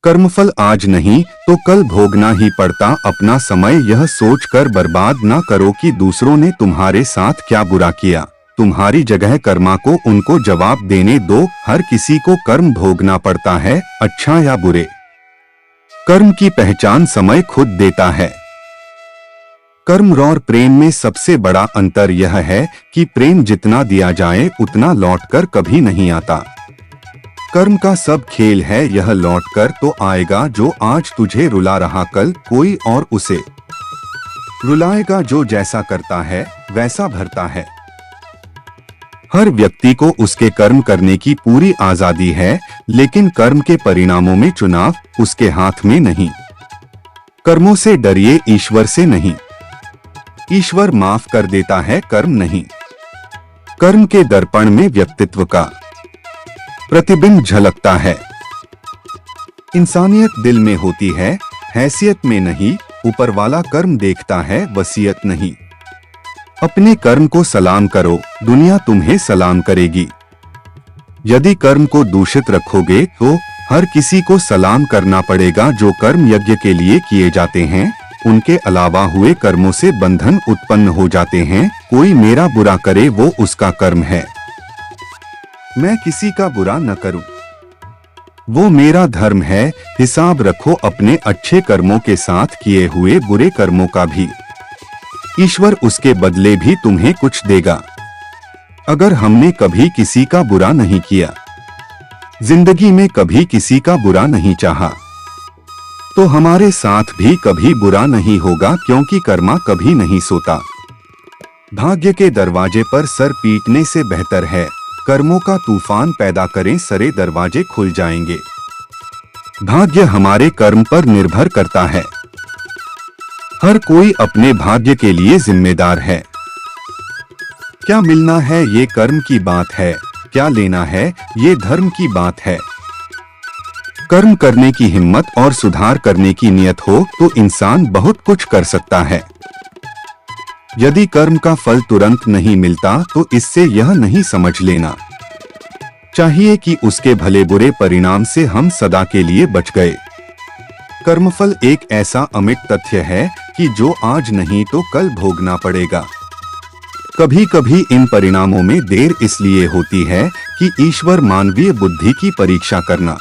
कर्मफल आज नहीं तो कल भोगना ही पड़ता। अपना समय यह सोचकर बर्बाद ना करो कि दूसरों ने तुम्हारे साथ क्या बुरा किया। तुम्हारी जगह कर्मा को उनको जवाब देने दो। हर किसी को कर्म भोगना पड़ता है, अच्छा या बुरे। कर्म की पहचान समय खुद देता है। कर्म और प्रेम में सबसे बड़ा अंतर यह है कि प्रेम जितना दिया जाए उतना लौटकर कभी नहीं आता। कर्म का सब खेल है, यह लौटकर तो आएगा। जो आज तुझे रुला रहा कल कोई और उसे रुलाएगा। जो जैसा करता है वैसा भरता है। हर व्यक्ति को उसके कर्म करने की पूरी आजादी है, लेकिन कर्म के परिणामों में चुनाव उसके हाथ में नहीं। कर्मों से डरिए, ईश्वर से नहीं। ईश्वर माफ कर देता है, कर्म नहीं। कर्म के दर्पण में व्यक्तित्व का प्रतिबिंब झलकता है। इंसानियत दिल में होती है, हैसियत में नहीं। ऊपर वाला कर्म देखता है, वसीयत नहीं। अपने कर्म को सलाम करो, दुनिया तुम्हें सलाम करेगी। यदि कर्म को दूषित रखोगे तो हर किसी को सलाम करना पड़ेगा। जो कर्म यज्ञ के लिए किए जाते हैं, उनके अलावा हुए कर्मों से बंधन उत्पन्न हो जाते हैं। कोई मेरा बुरा करे वो उसका कर्म है, मैं किसी का बुरा न करूं, वो मेरा धर्म है। हिसाब रखो अपने अच्छे कर्मों के साथ किए हुए बुरे कर्मों का भी। ईश्वर उसके बदले भी तुम्हें कुछ देगा। अगर हमने कभी किसी का बुरा नहीं किया, जिंदगी में कभी किसी का बुरा नहीं चाहा, तो हमारे साथ भी कभी बुरा नहीं होगा, क्योंकि कर्मा कभी नहीं सोता। भाग्य के दरवाजे पर सर पीटने से बेहतर है कर्मों का तूफान पैदा करें, सरे दरवाजे खुल जाएंगे। भाग्य हमारे कर्म पर निर्भर करता है। हर कोई अपने भाग्य के लिए जिम्मेदार है। क्या मिलना है ये कर्म की बात है, क्या लेना है ये धर्म की बात है। कर्म करने की हिम्मत और सुधार करने की नियत हो तो इंसान बहुत कुछ कर सकता है। यदि कर्म का फल तुरंत नहीं मिलता तो इससे यह नहीं समझ लेना चाहिए कि उसके भले बुरे परिणाम से हम सदा के लिए बच गए। कर्मफल एक ऐसा अमिट तथ्य है कि जो आज नहीं तो कल भोगना पड़ेगा। कभी कभी इन परिणामों में देर इसलिए होती है कि ईश्वर मानवीय बुद्धि की परीक्षा करना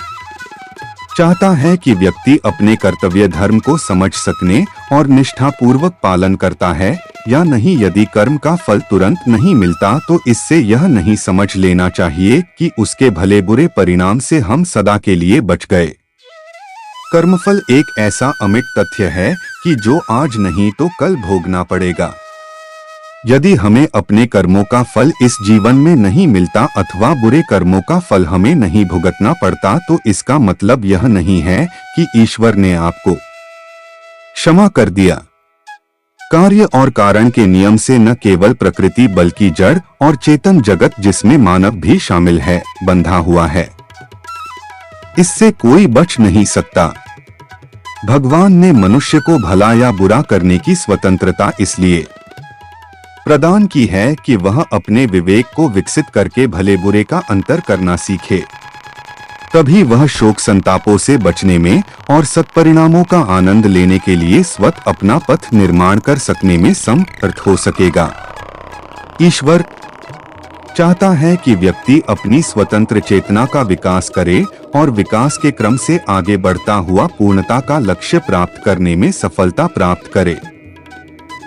चाहता है कि व्यक्ति अपने कर्तव्य धर्म को समझ सकने और निष्ठापूर्वक पालन करता है या नहीं। यदि कर्म का फल तुरंत नहीं मिलता तो इससे यह नहीं समझ लेना चाहिए कि उसके भले बुरे परिणाम से हम सदा के लिए बच गए। कर्मफल एक ऐसा अमिट तथ्य है कि जो आज नहीं तो कल भोगना पड़ेगा। यदि हमें अपने कर्मों का फल इस जीवन में नहीं मिलता अथवा बुरे कर्मों का फल हमें नहीं भुगतना पड़ता, तो इसका मतलब यह नहीं है कि ईश्वर ने आपको क्षमा कर दिया। कार्य और कारण के नियम से न केवल प्रकृति बल्कि जड़ और चेतन जगत, जिसमें मानव भी शामिल है, बंधा हुआ है। इससे कोई बच नहीं सकता। भगवान ने मनुष्य को भला या बुरा करने की स्वतंत्रता इसलिए प्रदान की है कि वह अपने विवेक को विकसित करके भले बुरे का अंतर करना सीखे। तभी वह शोक संतापों से बचने में और सत्परिणामों का आनंद लेने के लिए स्वतः अपना पथ निर्माण कर सकने में समर्थ हो सकेगा। ईश्वर चाहता है कि व्यक्ति अपनी स्वतंत्र चेतना का विकास करे और विकास के क्रम से आगे बढ़ता हुआ पूर्णता का लक्ष्य प्राप्त करने में सफलता प्राप्त करे।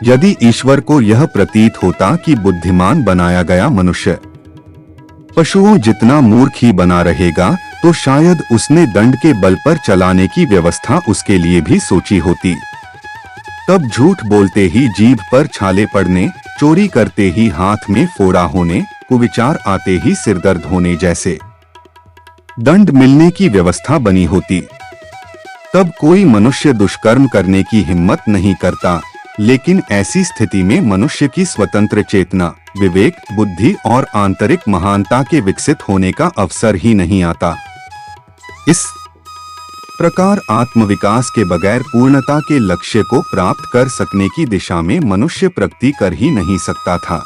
यदि ईश्वर को यह प्रतीत होता कि बुद्धिमान बनाया गया मनुष्य पशुओं जितना मूर्ख ही बना रहेगा, तो शायद उसने दंड के बल पर चलाने की व्यवस्था उसके लिए भी सोची होती। तब झूठ बोलते ही जीभ पर छाले पड़ने, चोरी करते ही हाथ में फोड़ा होने, कुविचार आते ही सिरदर्द होने जैसे दंड मिलने की व्यवस्था बनी होती। तब कोई मनुष्य दुष्कर्म करने की हिम्मत नहीं करता। लेकिन ऐसी स्थिति में मनुष्य की स्वतंत्र चेतना, विवेक, बुद्धि और आंतरिक महानता के विकसित होने का अवसर ही नहीं आता। इस प्रकार आत्मविकास के बगैर पूर्णता के लक्ष्य को प्राप्त कर सकने की दिशा में मनुष्य प्रगति कर ही नहीं सकता था।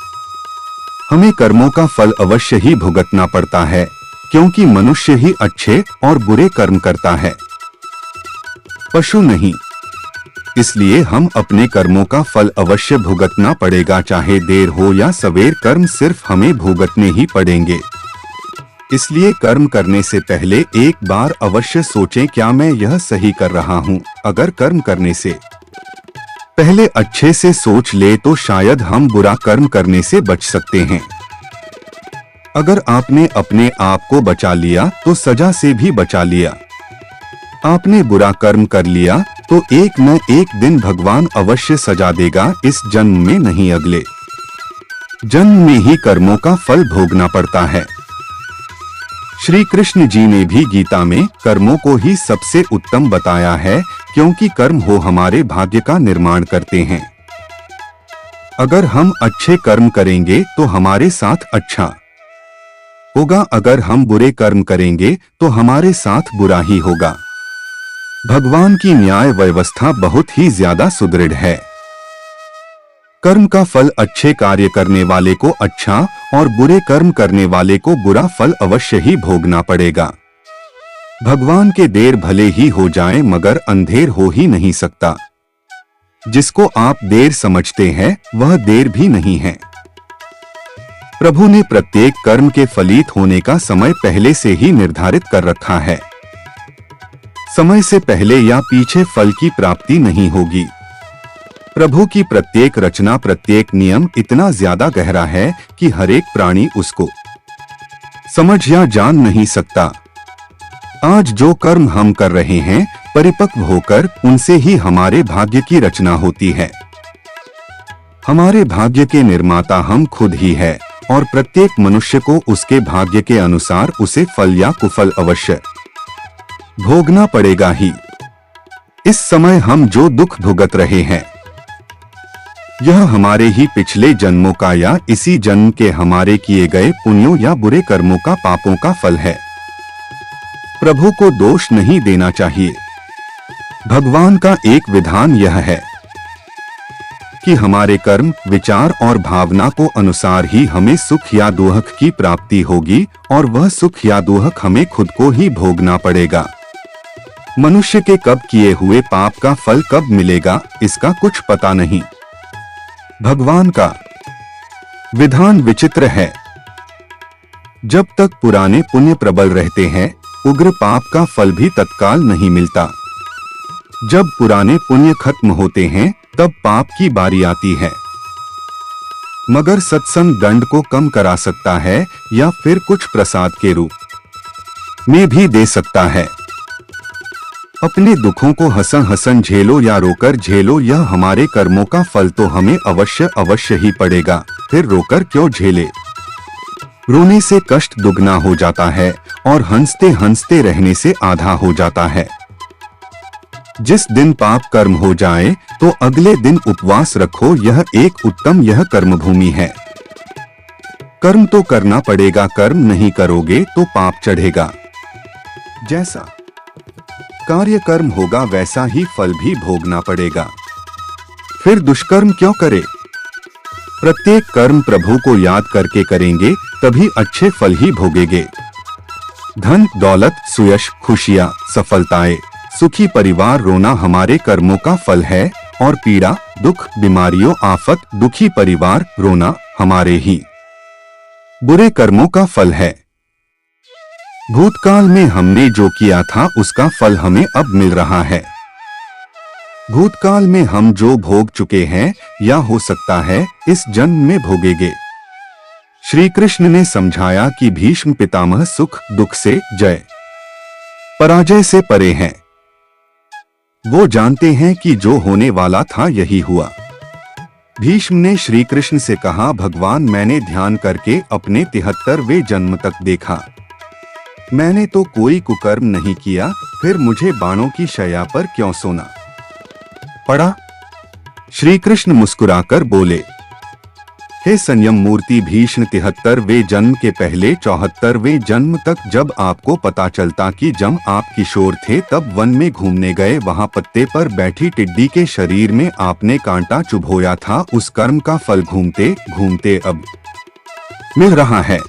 हमें कर्मों का फल अवश्य ही भुगतना पड़ता है, क्योंकि मनुष्य ही अच्छे और बुरे कर्म करता है। पशु नहीं। इसलिए हम अपने कर्मों का फल अवश्य भुगतना पड़ेगा, चाहे देर हो या सवेर, कर्म सिर्फ हमें भुगतने ही पड़ेंगे। इसलिए कर्म करने से पहले एक बार अवश्य सोचें, क्या मैं यह सही कर रहा हूँ। अगर कर्म करने से पहले अच्छे से सोच ले तो शायद हम बुरा कर्म करने से बच सकते हैं। अगर आपने अपने आप को बचा लिया तो सजा से भी बचा लिया। आपने बुरा कर्म कर लिया तो एक न एक दिन भगवान अवश्य सजा देगा, इस जन्म में नहीं, अगले जन्म में ही कर्मों का फल भोगना पड़ता है। श्री कृष्ण जी ने भी गीता में कर्मों को ही सबसे उत्तम बताया है, क्योंकि कर्म हो हमारे भाग्य का निर्माण करते हैं। अगर हम अच्छे कर्म करेंगे तो हमारे साथ अच्छा होगा, अगर हम बुरे कर्म करेंगे तो हमारे साथ बुरा ही होगा। भगवान की न्याय व्यवस्था बहुत ही ज्यादा सुदृढ़ है। कर्म का फल अच्छे कार्य करने वाले को अच्छा और बुरे कर्म करने वाले को बुरा फल अवश्य ही भोगना पड़ेगा। भगवान के देर भले ही हो जाए मगर अंधेर हो ही नहीं सकता। जिसको आप देर समझते हैं वह देर भी नहीं है। प्रभु ने प्रत्येक कर्म के फलित होने का समय पहले से ही निर्धारित कर रखा है। समय से पहले या पीछे फल की प्राप्ति नहीं होगी। प्रभु की प्रत्येक रचना, प्रत्येक नियम इतना ज्यादा गहरा है कि हर एक प्राणी उसको समझ या जान नहीं सकता। आज जो कर्म हम कर रहे हैं, परिपक्व होकर उनसे ही हमारे भाग्य की रचना होती है। हमारे भाग्य के निर्माता हम खुद ही है और प्रत्येक मनुष्य को उसके भाग्य के अनुसार उसे फल या कुफल अवश्य भोगना पड़ेगा ही। इस समय हम जो दुख भुगत रहे हैं यह हमारे ही पिछले जन्मों का या इसी जन्म के हमारे किए गए पुण्यों या बुरे कर्मों का, पापों का फल है। प्रभु को दोष नहीं देना चाहिए। भगवान का एक विधान यह है कि हमारे कर्म, विचार और भावना को अनुसार ही हमें सुख या दुख की प्राप्ति होगी और वह सुख या दुख हमें खुद को ही भोगना पड़ेगा। मनुष्य के कब किए हुए पाप का फल कब मिलेगा इसका कुछ पता नहीं। भगवान का विधान विचित्र है। जब तक पुराने पुण्य प्रबल रहते हैं, उग्र पाप का फल भी तत्काल नहीं मिलता। जब पुराने पुण्य खत्म होते हैं तब पाप की बारी आती है। मगर सत्संग दंड को कम करा सकता है या फिर कुछ प्रसाद के रूप में भी दे सकता है। अपने दुखों को हंसन हंसन झेलो या रोकर झेलो, यह हमारे कर्मों का फल तो हमें अवश्य ही पड़ेगा। फिर रोकर क्यों झेले। रोने से कष्ट दुगना हो जाता है और हंसते हंसते रहने से आधा हो जाता है। जिस दिन पाप कर्म हो जाए तो अगले दिन उपवास रखो, यह एक उत्तम यह कर्म भूमि है। कर्म तो करना पड़ेगा, कर्म नहीं करोगे तो पाप चढ़ेगा। जैसा कार्य कर्म होगा वैसा ही फल भी भोगना पड़ेगा। फिर दुष्कर्म क्यों करे। प्रत्येक कर्म प्रभु को याद करके करेंगे तभी अच्छे फल ही भोगेंगे। धन, दौलत, सुयश, खुशियां, सफलताएं, सुखी परिवार, रोना हमारे कर्मों का फल है और पीड़ा, दुख, बीमारियों, आफत, दुखी परिवार, रोना हमारे ही बुरे कर्मों का फल है। भूतकाल में हमने जो किया था उसका फल हमें अब मिल रहा है। भूतकाल में हम जो भोग चुके हैं या हो सकता है इस जन्म में भोगेंगे। श्री कृष्ण ने समझाया कि भीष्म पितामह सुख दुख से, जय पराजय से परे हैं। वो जानते हैं कि जो होने वाला था यही हुआ। भीष्म ने श्री कृष्ण से कहा, भगवान मैंने ध्यान करके अपने 73वें जन्म तक देखा। मैंने तो कोई कुकर्म नहीं किया, फिर मुझे बाणों की शैया पर क्यों सोना पड़ा। श्री कृष्ण मुस्कुराकर बोले, हे संयम मूर्ति भीष्म, 73वें जन्म के पहले 74वें जन्म तक जब आपको पता चलता कि जब आप किशोर थे तब वन में घूमने गए, वहां पत्ते पर बैठी टिड्डी के शरीर में आपने कांटा चुभोया था, उस कर्म का फल घूमते घूमते अब मिल रहा है।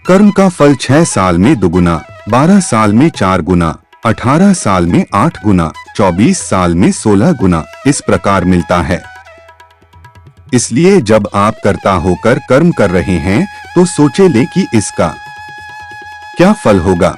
कर्म का फल 6 साल में दुगुना, 12 साल में 4 गुना, 18 साल में 8 गुना, 24 साल में 16 गुना इस प्रकार मिलता है। इसलिए जब आप कर्ता होकर कर्म कर रहे हैं तो सोचे ले कि इसका क्या फल होगा।